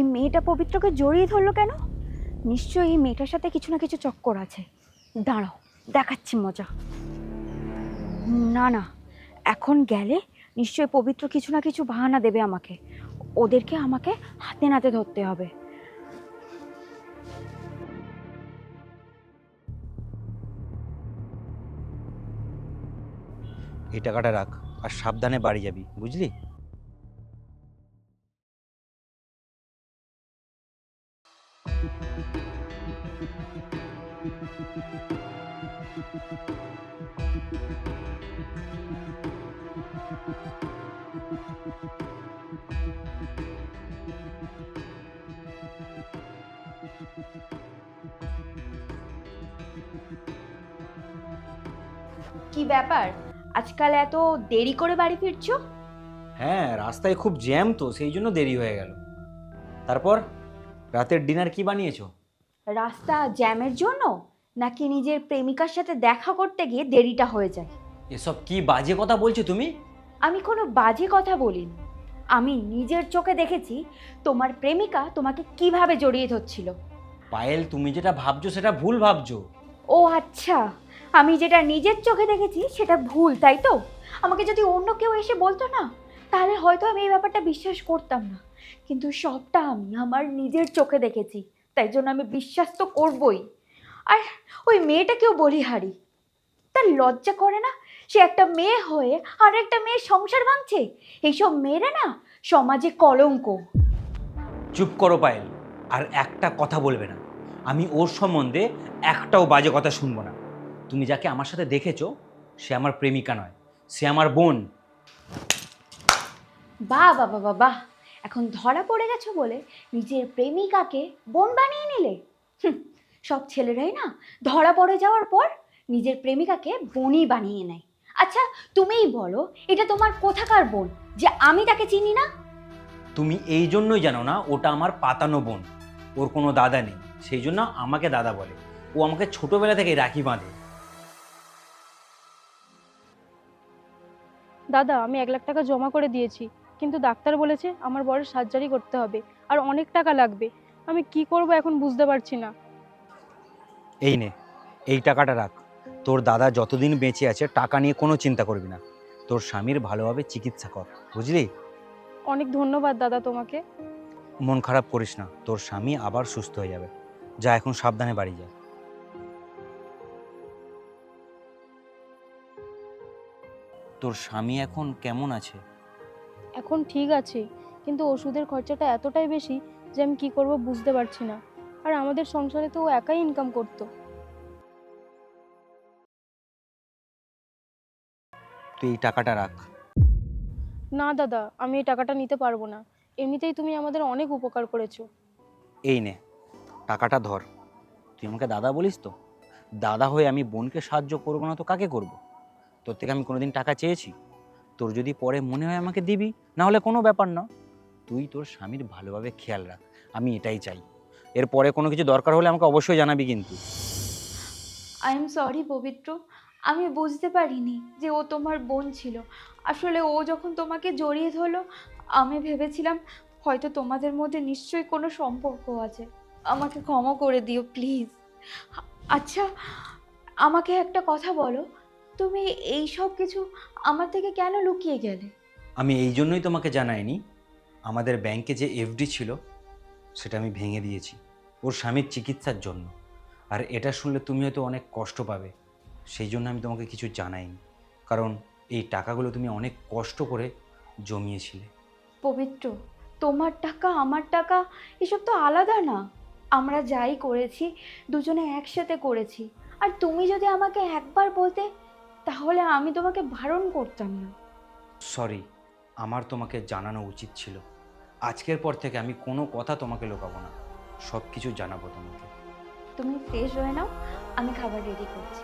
এই মেয়েটা পবিত্রকে জড়িয়ে ধরলো কেন? নিশ্চয়ই এই মেয়েটার সাথে কিছু না কিছু চক্কর আছে। দাঁড়াও, দেখাচ্ছি মজা। না না, এখন গেলে নিশ্চয়ই পবিত্র কিছু না কিছু বাহানা দেবে আমাকে। ওদেরকে আমাকে হাতে নাতে ধরতে হবে। এই টাকাটা রাখ, আর সাবধানে বাড়ি যাবি, বুঝলি? কি ব্যাপার, আজকাল এত দেরি করে বাড়ি ফিরছো? হ্যাঁ, রাস্তায় খুব জ্যাম, তো সেই জন্য দেরি হয়ে গেল। তারপর রাতের ডিনার কি বানিয়েছো? রাস্তা জ্যামের জন্য নাকি নিজের প্রেমিকার সাথে দেখা করতে গিয়ে দেরিটা হয়ে যায়? এসব কি বাজে কথা বলছো তুমি? আমি কোনো বাজে কথা বলিনি। আমি নিজের চোখে দেখেছি তোমার প্রেমিকা তোমাকে কিভাবে জড়িয়ে ধরছিল। পায়েল, তুমি যেটা ভাবছো সেটা ভুল ভাবছো। ও আচ্ছা, আমি যেটা নিজের চোখে দেখেছি সেটা ভুল, তাই তো? আমাকে যদি অন্য কেউ এসে বলতো না, তাহলে হয়তো আমি এই ব্যাপারটা বিশ্বাস করতাম না। কিন্তু সবটা আমি আমার নিজের চোখে দেখেছি, তাই জন্য আমি বিশ্বাস তো করবই। আর ওই মেয়েটাকেও বলিহারি, তার লজ্জা করে না? সে একটা মেয়ে হয়ে আর একটা মেয়ের সংসার ভাঙছে। এইসব মেয়েরা না সমাজে কলঙ্ক। চুপ করো পায়েল, আর একটা কথা বলবে না। আমি ওর সম্বন্ধে একটাও বাজে কথা শুনবো না। তুমি যাকে আমার সাথে দেখেছো সে আমার প্রেমিকা নয়, সে আমার বোন। বাহ বাবা বাবা, এখন ধরা পড়ে গেছো বলে নিজের প্রেমিকাকে বোন বানিয়ে নিলে? হুঁ, সব ছেলেরাই না ধরা পড়ে যাওয়ার পর নিজের প্রেমিকাকে বোনই বানিয়ে নেয়। আচ্ছা, তুমিই বলো, এটা তোমার কোথাকার বোন যে আমি তাকে চিনি না? তুমি এই জন্যই জানো না ওটা আমার পাতানো বোন। ওর কোনো দাদা নেই, সেই জন্য আমাকে দাদা বলে। ও আমাকে ছোটবেলা থেকে রাখি বাঁধে। দাদা, আমি 1 লাখ টাকা জমা করে দিয়েছি, কিন্তু ডাক্তার বলেছে আমার বড় সার্জারি করতে হবে, আর অনেক টাকা লাগবে। আমি কি করব এখন বুঝতে পারছি না। এই নে, এই টাকাটা রাখ। তোর দাদা যতদিন বেঁচে আছে টাকা নিয়ে কোনো চিন্তা করবি না। তোর স্বামীর ভালোভাবে চিকিৎসা কর, বুঝলি? অনেক ধন্যবাদ দাদা তোমাকে। মন খারাপ করিস না, তোর স্বামী আবার সুস্থ হয়ে যাবে। যা, এখন সাবধানে বাড়ি যা। তোর স্বামী এখন কেমন আছে? এখন ঠিক আছে, কিন্তু ওষুধের খরচাটা এতটাই বেশি যে আমি কি করব বুঝতে পারছি না। আর আমাদের সংসারে তো ও একাই ইনকাম করতো। তুই এই টাকাটা রাখ। না দাদা, আমি এই টাকাটা নিতে পারবো না। এমনিতেই তুমি আমাদের অনেক উপকার করেছো। এই নে, টাকাটা ধর। তুই আমাকে দাদা বলিস তো? দাদা হয়ে আমি বোনকে সাহায্য করবো না তো কাকে করব? তোর থেকে আমি কোনোদিন টাকা চেয়েছি? তোর যদি পরে মনে হয় আমাকে দিবি, না হলে কোনো ব্যাপার না। তুই তোর স্বামীর ভালোভাবে খেয়াল রাখ, আমি এটাই চাই। এরপরে কোনো কিছু দরকার হলে আমাকে অবশ্যই জানাবি কিন্তু। আই এম সরি পবিত্র, আমি বুঝতে পারিনি যে ও তোমার বোন ছিল। আসলে ও যখন তোমাকে জড়িয়ে ধরলো, আমি ভেবেছিলাম হয়তো তোমাদের মধ্যে নিশ্চয়ই কোনো সম্পর্ক আছে। আমাকে ক্ষমা করে দিও প্লিজ। আচ্ছা, আমাকে একটা কথা বলো, তুমি এই সব কিছু আমার থেকে কেন লুকিয়ে গেলে? আমি এই জন্যই তোমাকে জানাইনি। আমাদের ব্যাংকে যে এফডি ছিল সেটা আমি ভেঙে দিয়েছি ওর স্বামীর চিকিৎসার জন্য। আর এটা শুনলে তুমি হয়তো অনেক কষ্ট পাবে, সেই জন্য আমি তোমাকে কিছু জানাইনি। কারণ এই টাকাগুলো তুমি অনেক কষ্ট করে জমিয়েছিলে। পবিত্র, তোমার টাকা আমার টাকা এসব তো আলাদা না। আমরা যাই করেছি দুজনে একসাথে করেছি। আর তুমি যদি আমাকে একবার বলতে, তাহলে আমি তোমাকে বারণ করতাম না। সরি, আমার তোমাকে জানানো উচিত ছিল। আজকের পর থেকে আমি কোনো কথা তোমাকে লুকাবো না, সব কিছু জানাবো তোমাকে। তুমি ফ্রেশ হয়ে নাও, আমি খাবার রেডি করছি।